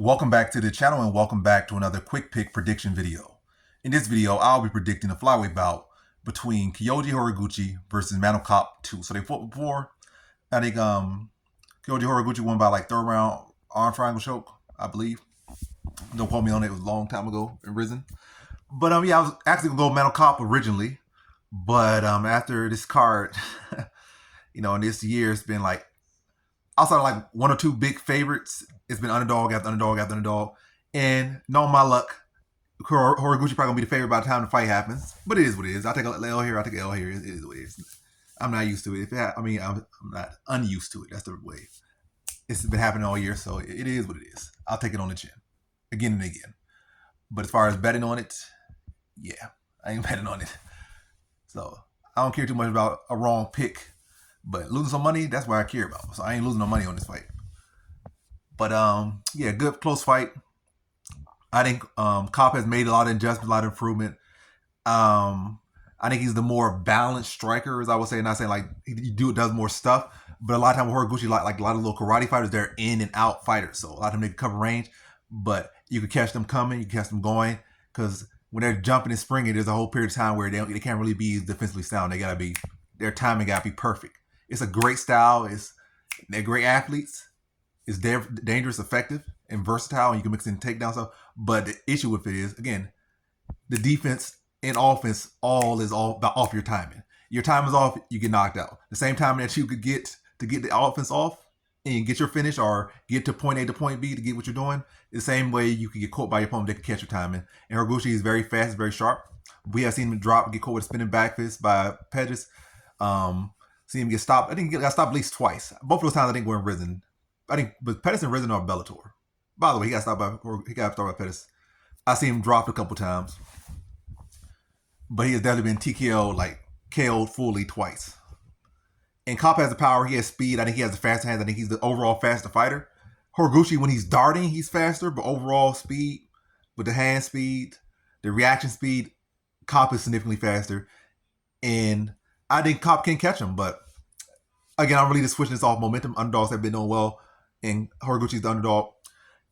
Welcome back to the channel and welcome back to another quick pick prediction video. In this video, I'll be predicting a flyweight bout between Kyoji Horiguchi versus Manel Kape 2. So they fought before. I think Kyoji Horiguchi won by like third round arm triangle choke, I believe. Don't quote me on it. It was a long time ago in Risen. But yeah, I was actually gonna go Manel Kape originally, but after this card, in this year it's been like outside of like one or two big favorites, it's been underdog after underdog after underdog. And knowing my luck, Horiguchi probably gonna be the favorite by the time the fight happens. But it is what it is. I take an L here. I take an L here. It is what it is. I'm not used to it. I'm not unused to it. That's the way. It's been happening all year, so it is what it is. I'll take it on the chin, again and again. But as far as betting on it, yeah, I ain't betting on it. So I don't care too much about a wrong pick. But losing some money, that's what I care about. So I ain't losing no money on this fight. But yeah, good close fight. I think Kape has made a lot of adjustments, a lot of improvement. I think he's the more balanced striker, as I would say. Not saying like he does more stuff, but a lot of times with Horiguchi, like a lot of little karate fighters, they're in and out fighters. So a lot of them they can cover range, but you can catch them coming, you can catch them going, because when they're jumping and springing, there's a whole period of time where they can't really be defensively sound. Their timing gotta be perfect. It's a great style. They're great athletes. It's dangerous, effective, and versatile, and you can mix in takedown stuff. But the issue with it is, again, the defense and offense is all about off your timing. Your time is off, you get knocked out. The same time that you could get to get the offense off and get your finish or get to point A to point B to get what you're doing, the same way you can get caught by your opponent, they can catch your timing. And Horiguchi is very fast, very sharp. We have seen him get caught with a spinning back fist by Pedges. See him get stopped. I think he got stopped at least twice. Both of those times I think were in Risen. But Pettis and Risen are Bellator. By the way, he got stopped by Pettis. I see him dropped a couple times. But he has definitely been TKO'd, like KO'd fully twice. And Kape has the power, he has speed. I think he has the faster hands. I think he's the overall faster fighter. Horiguchi, when he's darting, he's faster, but overall speed, with the hand speed, the reaction speed, Kape is significantly faster. And I think Kape can catch him, but again, I'm really just switching this off momentum. Underdogs have been doing well, and Horiguchi's the underdog.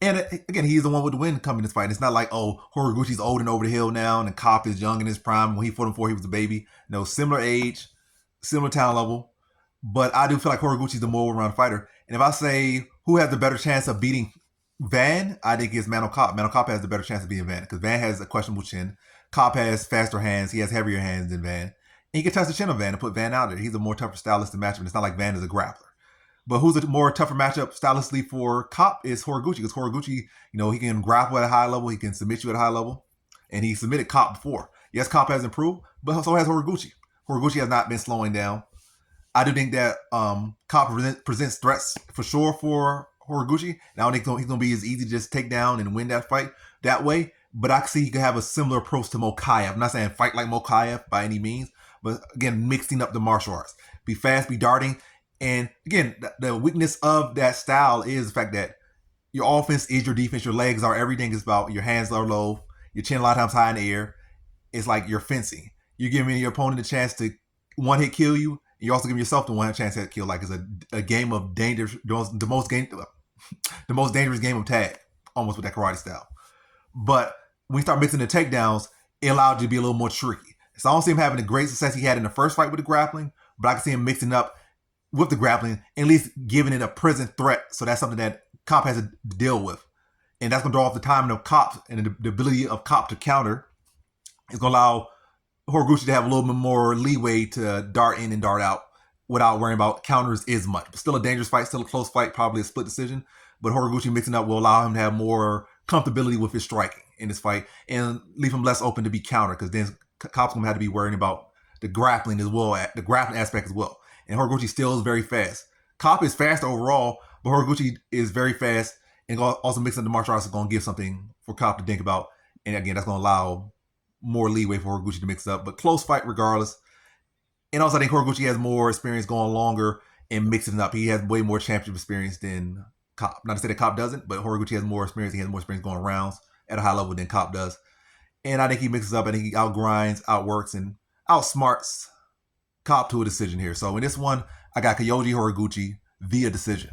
And again, he's the one with the win coming in this fight. It's not like, oh, Horiguchi's old and over the hill now, and Kape is young in his prime. When he fought him before, he was a baby. No, similar age, similar talent level. But I do feel like Horiguchi's the more all-around fighter. And if I say who has the better chance of beating Van, I think it's Manel Kape. Manel Kape has the better chance of beating Van because Van has a questionable chin. Kape has faster hands. He has heavier hands than Van. And he can touch the chin of Van and put Van out there. He's a more tougher stylist to match him. It's not like Van is a grappler. But who's a more tougher matchup stylistically for Kape is Horiguchi. Because Horiguchi, he can grapple at a high level. He can submit you at a high level. And he submitted Kape before. Yes, Kape has improved, but so has Horiguchi. Horiguchi has not been slowing down. I do think that Kape presents threats for sure for Horiguchi. And I don't think he's going to be as easy to just take down and win that fight that way. But I see he could have a similar approach to Mokaev. I'm not saying fight like Mokaev by any means. But again, mixing up the martial arts. Be fast, be darting. And again, the weakness of that style is the fact that your offense is your defense. Your legs are everything. Is about your hands are low. Your chin a lot of times high in the air. It's like you're fencing. You're giving your opponent a chance to one hit kill you. You're also giving yourself the one hit chance to kill. Like it's a game of danger. The most dangerous game of tag, almost with that karate style. But when you start mixing the takedowns, it allowed you to be a little more tricky. So I don't see him having the great success he had in the first fight with the grappling, but I can see him mixing up with the grappling, at least giving it a present threat. So that's something that Kape has to deal with. And that's going to draw off the timing of Kape and the ability of Kape to counter. It's going to allow Horiguchi to have a little bit more leeway to dart in and dart out without worrying about counters as much. But still a dangerous fight, still a close fight, probably a split decision. But Horiguchi mixing up will allow him to have more comfortability with his striking in this fight and leave him less open to be countered, because then Kape's gonna have to be worrying about the grappling as well, the grappling aspect as well. And Horiguchi still is very fast. Kape is fast overall, but Horiguchi is very fast, and also mixing the martial arts is gonna give something for Kape to think about. And again, that's gonna allow more leeway for Horiguchi to mix up. But close fight regardless. And also I think Horiguchi has more experience going longer and mixing it up. He has way more championship experience than Kape. Not to say that Kape doesn't, but Horiguchi has more experience. He has more experience going rounds at a high level than Kape does. And I think he mixes up. I think he outgrinds, outworks, and outsmarts Kape to a decision here. So in this one, I got Kyoji Horiguchi via decision.